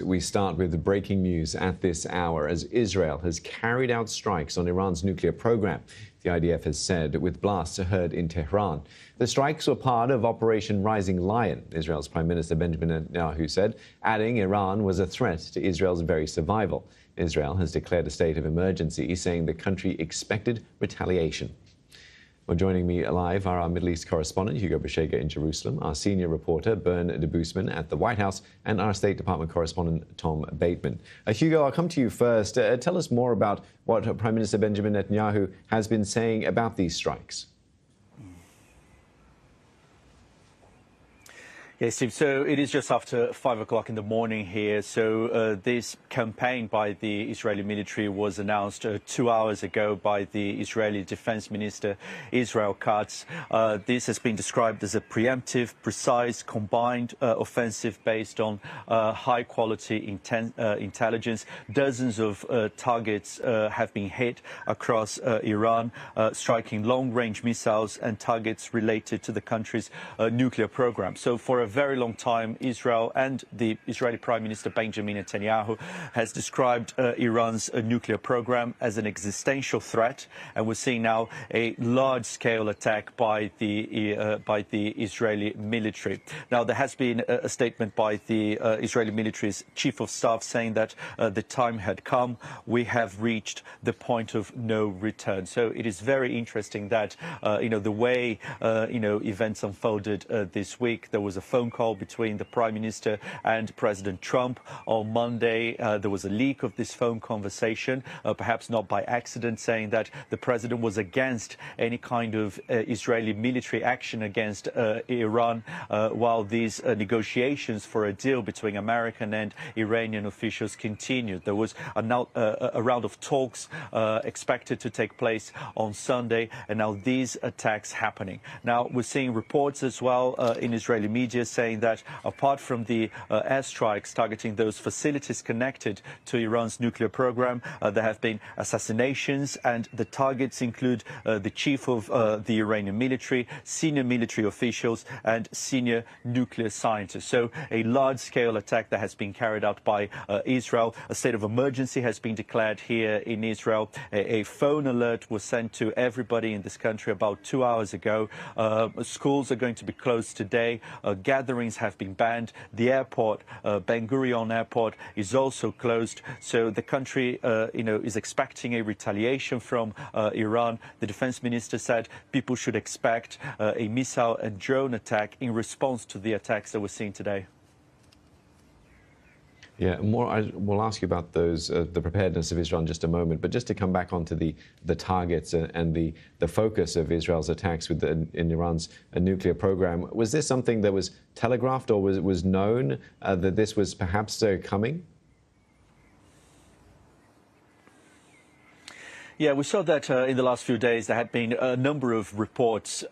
We start with the breaking news at this hour as Israel has carried out strikes on Iran's nuclear program. The IDF has said with blasts heard in Tehran. The strikes were part of Operation Rising Lion, Israel's Prime Minister Benjamin Netanyahu said, adding Iran was a threat to Israel's very survival. Israel has declared a state of emergency, saying the country expected retaliation. Well, joining me live are our Middle East correspondent, Hugo Bashega in Jerusalem, our senior reporter, Bern de Boosman at the White House, and our State Department correspondent, Tom Bateman. Hugo, I'll come to you first. Tell us more about what Prime Minister Benjamin Netanyahu has been saying about these strikes. Yes, Steve. So it is just after 5 o'clock in the morning here. So this campaign by the Israeli military was announced 2 hours ago by the Israeli Defense Minister, Israel Katz. This has been described as a preemptive, precise, combined offensive based on high-quality intelligence. Dozens of targets have been hit across Iran, striking long-range missiles and targets related to the country's nuclear program. So for a very long time, Israel and the Israeli Prime Minister Benjamin Netanyahu has described Iran's nuclear program as an existential threat, and we're seeing now a large-scale attack by the Israeli military. Now, there has been a statement by the Israeli military's chief of staff saying that the time had come. We have reached the point of no return. So it is very interesting that the way events unfolded this week. There was a phone call between the Prime Minister and President Trump on Monday. There was a leak of this phone conversation, perhaps not by accident, saying that the President was against any kind of Israeli military action against Iran, while these negotiations for a deal between American and Iranian officials continued. There was a round of talks expected to take place on Sunday, and now these attacks happening. Now, we're seeing reports as well in Israeli media saying that apart from the airstrikes targeting those facilities connected to Iran's nuclear program, there have been assassinations, and the targets include the chief of the Iranian military, senior military officials, and senior nuclear scientists. So a large-scale attack that has been carried out by Israel. A state of emergency has been declared here in Israel. A phone alert was sent to everybody in this country about 2 hours ago. Schools are going to be closed today. Gatherings have been banned. The airport, Ben Gurion Airport, is also closed. So the country, is expecting a retaliation from Iran. The defense minister said people should expect a missile and drone attack in response to the attacks that we're seeing today. Yeah, we'll ask you about those, the preparedness of Israel in just a moment. But just to come back onto the targets and the focus of Israel's attacks in Iran's nuclear program, was this something that was telegraphed or was known that this was perhaps coming? Yeah, we saw that in the last few days there had been a number of reports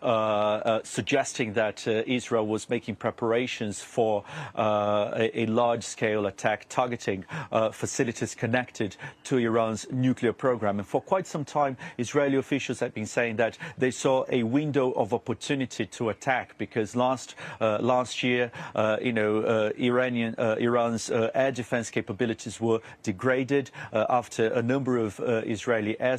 suggesting that Israel was making preparations for a large-scale attack targeting facilities connected to Iran's nuclear program. And for quite some time, Israeli officials had been saying that they saw a window of opportunity to attack because last year, Iran's air defense capabilities were degraded after a number of Israeli airstrikes.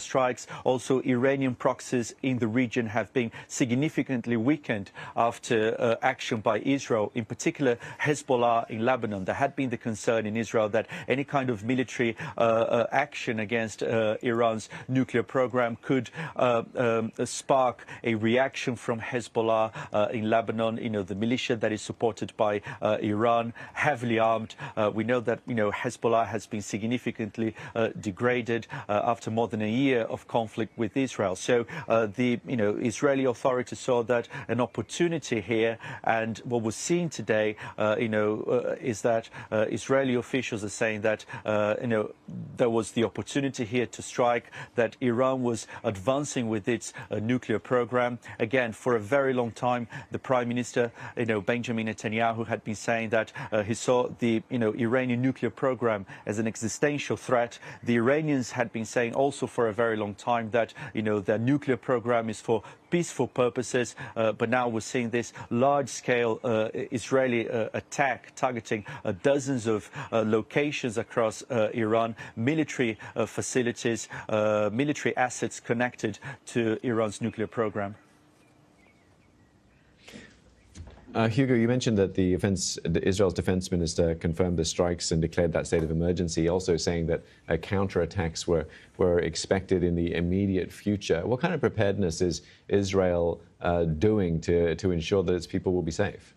Also, Iranian proxies in the region have been significantly weakened after action by Israel, in particular Hezbollah in Lebanon. There had been the concern in Israel that any kind of military action against Iran's nuclear program could spark a reaction from Hezbollah in Lebanon, the militia that is supported by Iran, heavily armed. We know that, Hezbollah has been significantly degraded after more than a year of conflict with Israel. So the Israeli authorities saw that an opportunity here, and what we're seeing today, is that Israeli officials are saying that there was the opportunity here to strike, that Iran was advancing with its nuclear program. Again, for a very long time, the Prime Minister, Benjamin Netanyahu, had been saying that he saw the Iranian nuclear program as an existential threat. The Iranians had been saying also for a very long time that, their nuclear program is for peaceful purposes, but now we're seeing this large-scale Israeli attack targeting dozens of locations across Iran, military facilities, military assets connected to Iran's nuclear program. Hugo, you mentioned that Israel's defense minister confirmed the strikes and declared that state of emergency, also saying that counterattacks were expected in the immediate future. What kind of preparedness is Israel doing to ensure that its people will be safe?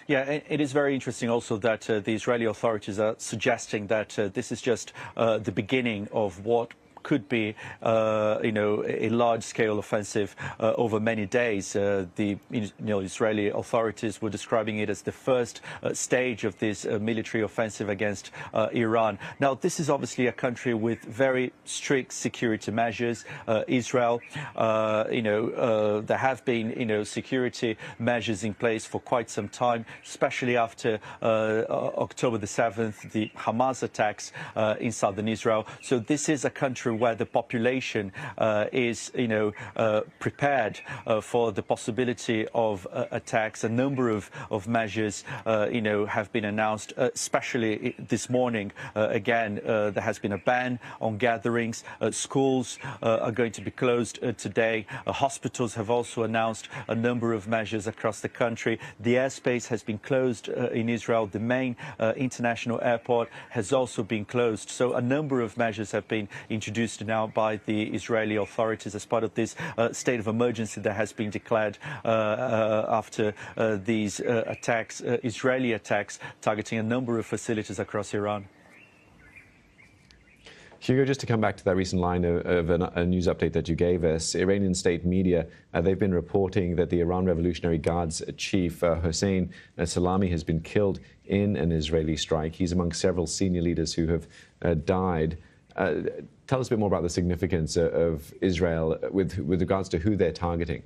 Yeah, it is very interesting also that the Israeli authorities are suggesting that this is just the beginning of what could be, a large-scale offensive over many days. The Israeli authorities were describing it as the first stage of this military offensive against Iran. Now, this is obviously a country with very strict security measures. Israel, there have been, security measures in place for quite some time, especially after October the 7th, the Hamas attacks in southern Israel. So this is a country where the population is, prepared for the possibility of attacks. A number of measures, have been announced, especially this morning. Again, there has been a ban on gatherings. Schools are going to be closed today. Hospitals have also announced a number of measures across the country. The airspace has been closed in Israel. The main international airport has also been closed. So a number of measures have been introduced now by the Israeli authorities as part of this state of emergency that has been declared after these attacks, Israeli attacks, targeting a number of facilities across Iran. Hugo, just to come back to that recent line of a news update that you gave us, Iranian state media, they've been reporting that the Iran Revolutionary Guard's chief, Hossein Salami, has been killed in an Israeli strike. He's among several senior leaders who have died. Tell us a bit more about the significance of Israel with regards to who they're targeting.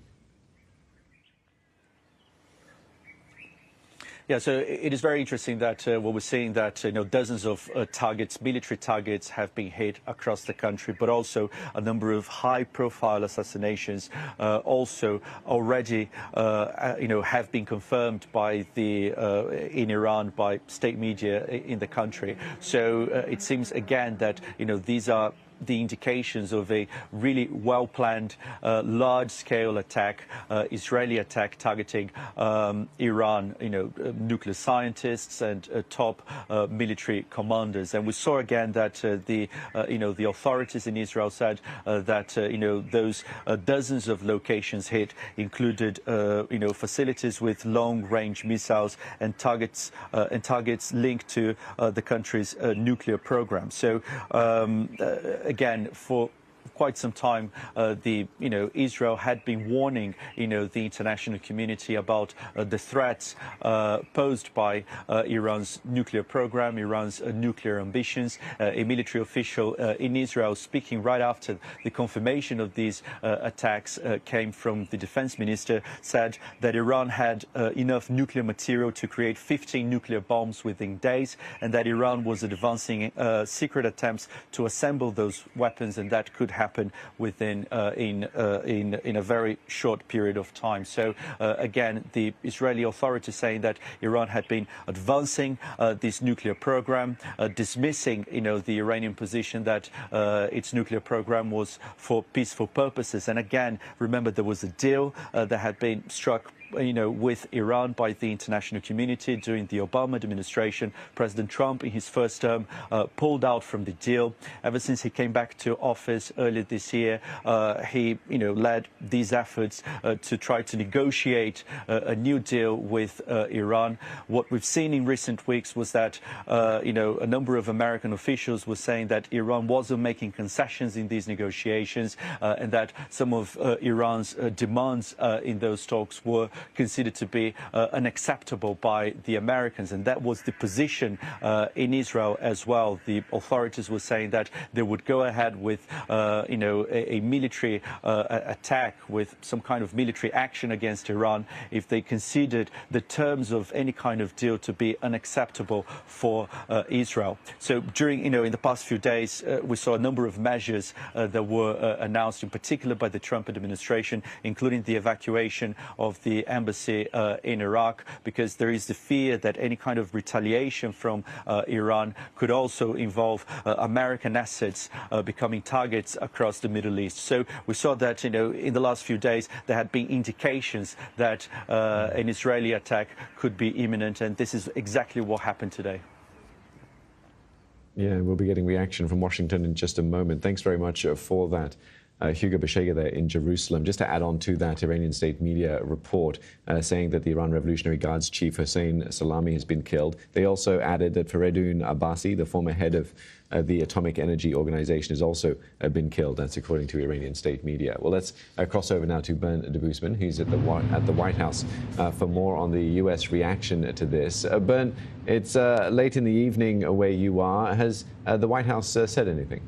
Yeah, so it is very interesting that what we're seeing that dozens of targets, military targets, have been hit across the country, but also a number of high-profile assassinations also already have been confirmed by in Iran by state media in the country. So it seems again that these are the indications of a really well-planned, large-scale attack, Israeli attack targeting Iran, nuclear scientists and top military commanders. And we saw again that the authorities in Israel said that those dozens of locations hit included facilities with long-range missiles and targets linked to the country's nuclear program. So again, for quite some time, Israel had been warning, the international community about the threats posed by Iran's nuclear program, Iran's nuclear ambitions. A military official in Israel, speaking right after the confirmation of these attacks, came from the defense minister, said that Iran had enough nuclear material to create 15 nuclear bombs within days, and that Iran was advancing secret attempts to assemble those weapons, and that could happen within in a very short period of time. So again, the Israeli authorities saying that Iran had been advancing this nuclear program, dismissing the Iranian position that its nuclear program was for peaceful purposes. And again, remember, there was a deal that had been struck with Iran by the international community during the Obama administration. President Trump, in his first term, pulled out from the deal. Ever since he came back to office earlier this year, he, led these efforts to try to negotiate a new deal with Iran. What we've seen in recent weeks was that, a number of American officials were saying that Iran wasn't making concessions in these negotiations, and that some of Iran's demands in those talks were considered to be unacceptable by the Americans, and that was the position in Israel as well. The authorities were saying that they would go ahead with, a military attack, with some kind of military action against Iran if they considered the terms of any kind of deal to be unacceptable for Israel. So during, in the past few days, we saw a number of measures that were announced, in particular by the Trump administration, including the evacuation of the embassy in Iraq, because there is the fear that any kind of retaliation from Iran could also involve American assets becoming targets across the Middle East. So we saw that, in the last few days, there had been indications that an Israeli attack could be imminent, and this is exactly what happened today. Yeah, we'll be getting reaction from Washington in just a moment. Thanks very much for that. Hugo Beshega there in Jerusalem. Just to add on to that, Iranian state media report saying that the Iran Revolutionary Guards chief Hossein Salami has been killed. They also added that Faredoon Abbasi, the former head of the Atomic Energy Organization, has also been killed. That's according to Iranian state media. Well, let's cross over now to Bern de Boosman, who's at the White House for more on the U.S. reaction to this. Bern, it's late in the evening where you are. Has the White House said anything?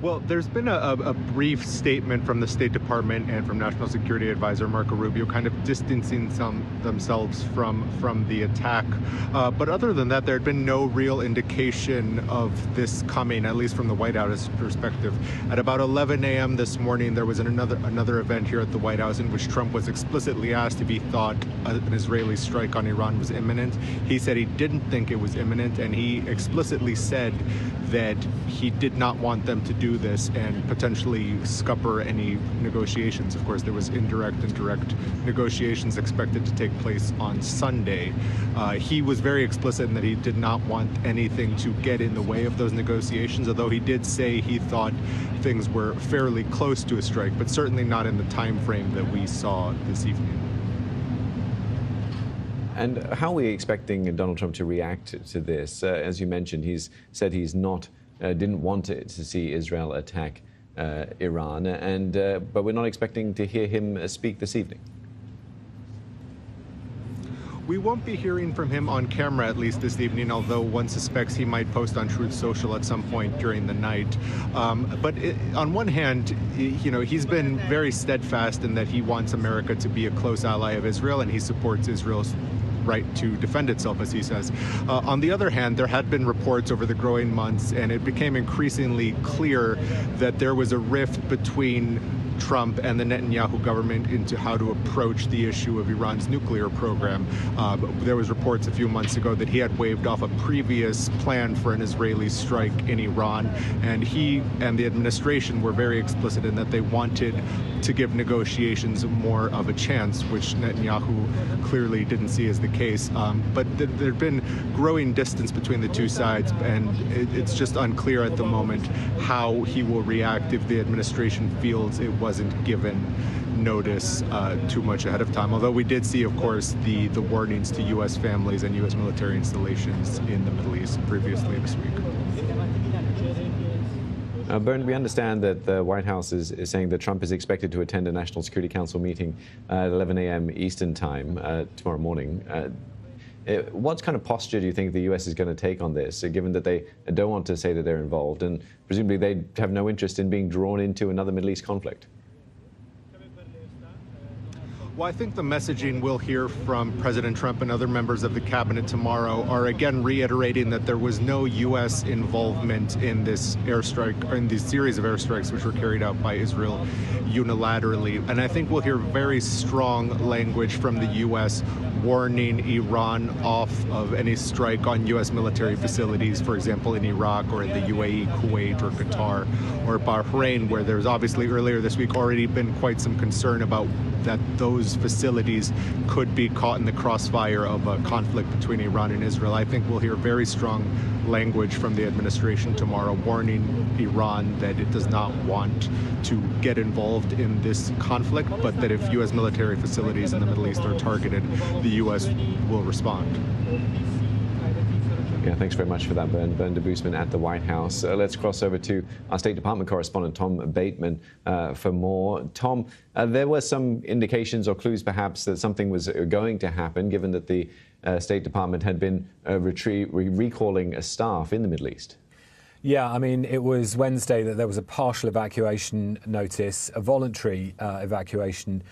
Well, there's been a brief statement from the State Department and from National Security Advisor Marco Rubio kind of distancing themselves from the attack. But other than that, there had been no real indication of this coming, at least from the White House perspective. At about 11 a.m. this morning, there was another event here at the White House in which Trump was explicitly asked if he thought an Israeli strike on Iran was imminent. He said he didn't think it was imminent, and he explicitly said that he did not want them to do this and potentially scupper any negotiations. Of course, there was indirect and direct negotiations expected to take place on Sunday. He was very explicit in that he did not want anything to get in the way of those negotiations, although he did say he thought things were fairly close to a strike, but certainly not in the time frame that we saw this evening. And how are we expecting Donald Trump to react to this? As you mentioned, he's said he's didn't want to see Israel attack Iran, but we're not expecting to hear him speak this evening. We won't be hearing from him on camera, at least this evening, although one suspects he might post on Truth Social at some point during the night. On one hand, he's been very steadfast in that he wants America to be a close ally of Israel, and he supports Israel's right to defend itself, as he says. On the other hand, there had been reports over the growing months, and it became increasingly clear that there was a rift between Trump and the Netanyahu government into how to approach the issue of Iran's nuclear program. There was reports a few months ago that he had waved off a previous plan for an Israeli strike in Iran, and he and the administration were very explicit in that they wanted to give negotiations more of a chance, which Netanyahu clearly didn't see as the case. But there had been growing distance between the two sides, and it's just unclear at the moment how he will react if the administration feels it wasn't given notice too much ahead of time. Although we did see, of course, the warnings to U.S. families and U.S. military installations in the Middle East previously this week. Bern, we understand that the White House is saying that Trump is expected to attend a National Security Council meeting at 11 a.m. Eastern Time tomorrow morning. What kind of posture do you think the U.S. is going to take on this, given that they don't want to say that they're involved, and presumably they have no interest in being drawn into another Middle East conflict? Well, I think the messaging we'll hear from President Trump and other members of the cabinet tomorrow are again reiterating that there was no U.S. involvement in this airstrike, or in this series of airstrikes which were carried out by Israel unilaterally. And I think we'll hear very strong language from the U.S. warning Iran off of any strike on U.S. military facilities, for example, in Iraq or in the UAE, Kuwait, or Qatar, or Bahrain, where there's obviously earlier this week already been quite some concern about that those facilities could be caught in the crossfire of a conflict between Iran and Israel. I think we'll hear very strong language from the administration tomorrow warning Iran that it does not want to get involved in this conflict, but that if U.S. military facilities in the Middle East are targeted, the U.S. will respond. Yeah, thanks very much for that, Bern de Boosman at the White House. Let's cross over to our State Department correspondent, Tom Bateman, for more. Tom, there were some indications or clues, perhaps, that something was going to happen, given that the State Department had been recalling staff in the Middle East. Yeah, I mean, it was Wednesday that there was a partial evacuation notice, a voluntary evacuation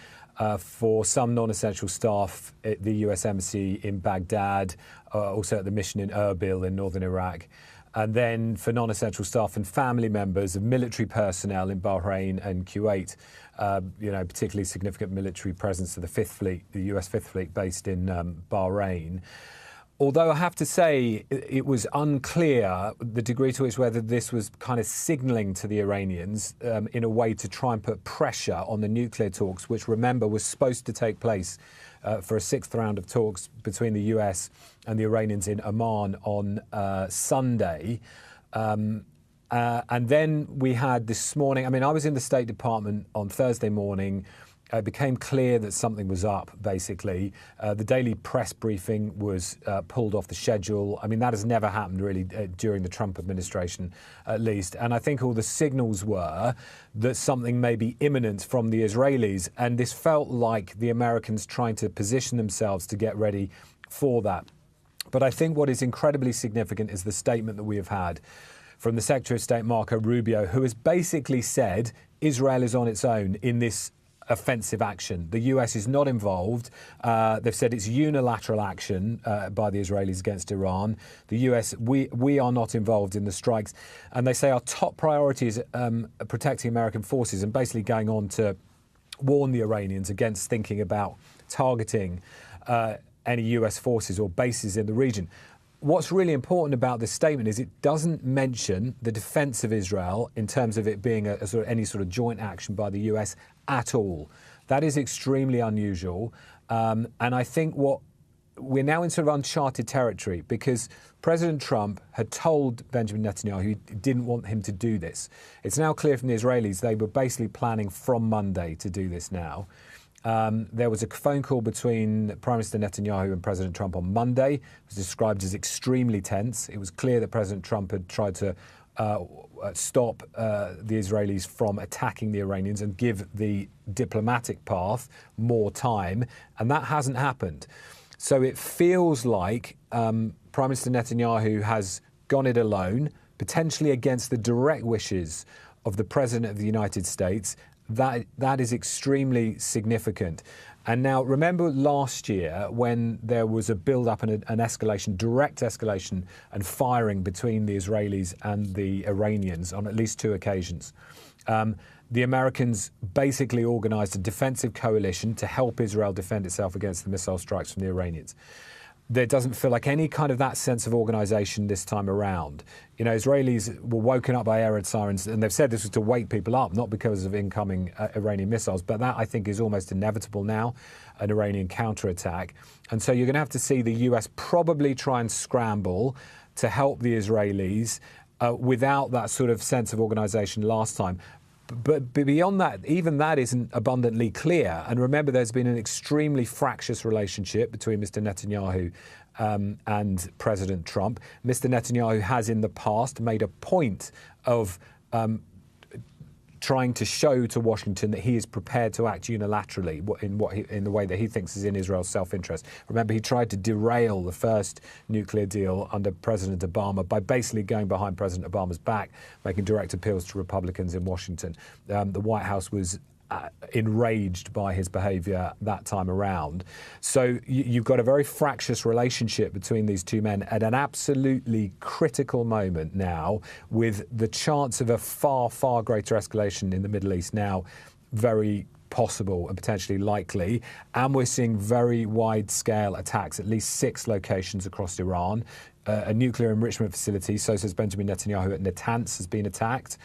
for some non-essential staff at the US Embassy in Baghdad, also at the mission in Erbil in northern Iraq, and then for non-essential staff and family members of military personnel in Bahrain and Kuwait, particularly significant military presence of the Fifth Fleet, the US Fifth Fleet based in Bahrain. Although I have to say it was unclear the degree to which whether this was kind of signalling to the Iranians in a way to try and put pressure on the nuclear talks, which, remember, was supposed to take place for a sixth round of talks between the US and the Iranians in Oman on Sunday. And then we had this morning, I mean, I was in the State Department on Thursday morning. It became clear that something was up, basically. The daily press briefing was pulled off the schedule. I mean, that has never happened, really, during the Trump administration, at least. And I think all the signals were that something may be imminent from the Israelis. And this felt like the Americans trying to position themselves to get ready for that. But I think what is incredibly significant is the statement that we have had from the Secretary of State, Marco Rubio, who has basically said Israel is on its own in this offensive action. The US is not involved. They've said it's unilateral action by the Israelis against Iran. The US, we are not involved in the strikes. And they say our top priority is protecting American forces, and basically going on to warn the Iranians against thinking about targeting any US forces or bases in the region. What's really important about this statement is it doesn't mention the defense of Israel in terms of it being any sort of joint action by the US at all. That is extremely unusual. And I think we're now in sort of uncharted territory, because President Trump had told Benjamin Netanyahu he didn't want him to do this. It's now clear from the Israelis they were basically planning from Monday to do this now. There was a phone call between Prime Minister Netanyahu and President Trump on Monday. It was described as extremely tense. It was clear that President Trump had tried to stop the Israelis from attacking the Iranians and give the diplomatic path more time, and that hasn't happened. So it feels like Prime Minister Netanyahu has gone it alone, potentially against the direct wishes of the President of the United States. That is extremely significant. And now, remember last year when there was a build-up and an escalation, direct escalation and firing between the Israelis and the Iranians on at least two occasions. The Americans basically organised a defensive coalition to help Israel defend itself against the missile strikes from the Iranians. There doesn't feel like any kind of that sense of organisation this time around. You know, Israelis were woken up by air raid sirens, and they've said this was to wake people up, not because of incoming Iranian missiles, but that, I think, is almost inevitable now, an Iranian counterattack. And so you're going to have to see the US probably try and scramble to help the Israelis without that sort of sense of organisation last time. But beyond that, even that isn't abundantly clear. And remember, there's been an extremely fractious relationship between Mr. Netanyahu and President Trump. Mr. Netanyahu has in the past made a point of trying to show to Washington that he is prepared to act unilaterally in the way that he thinks is in Israel's self-interest. Remember, he tried to derail the first nuclear deal under President Obama by basically going behind President Obama's back, making direct appeals to Republicans in Washington. The White House was enraged by his behaviour that time around. So you've got a very fractious relationship between these two men at an absolutely critical moment now, with the chance of a far, far greater escalation in the Middle East now very possible and potentially likely. And we're seeing very wide-scale attacks, at least 6 locations across Iran. A nuclear enrichment facility, so says Benjamin Netanyahu, at Natanz has been attacked.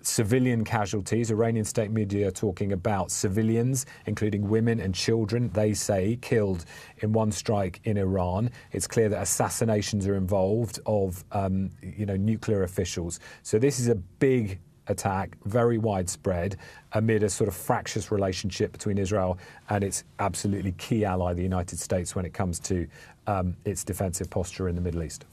Civilian casualties. Iranian state media talking about civilians, including women and children, they say, killed in one strike in Iran. It's clear that assassinations are involved of, nuclear officials. So this is a big attack, very widespread, amid a sort of fractious relationship between Israel and its absolutely key ally, the United States, when it comes to its defensive posture in the Middle East.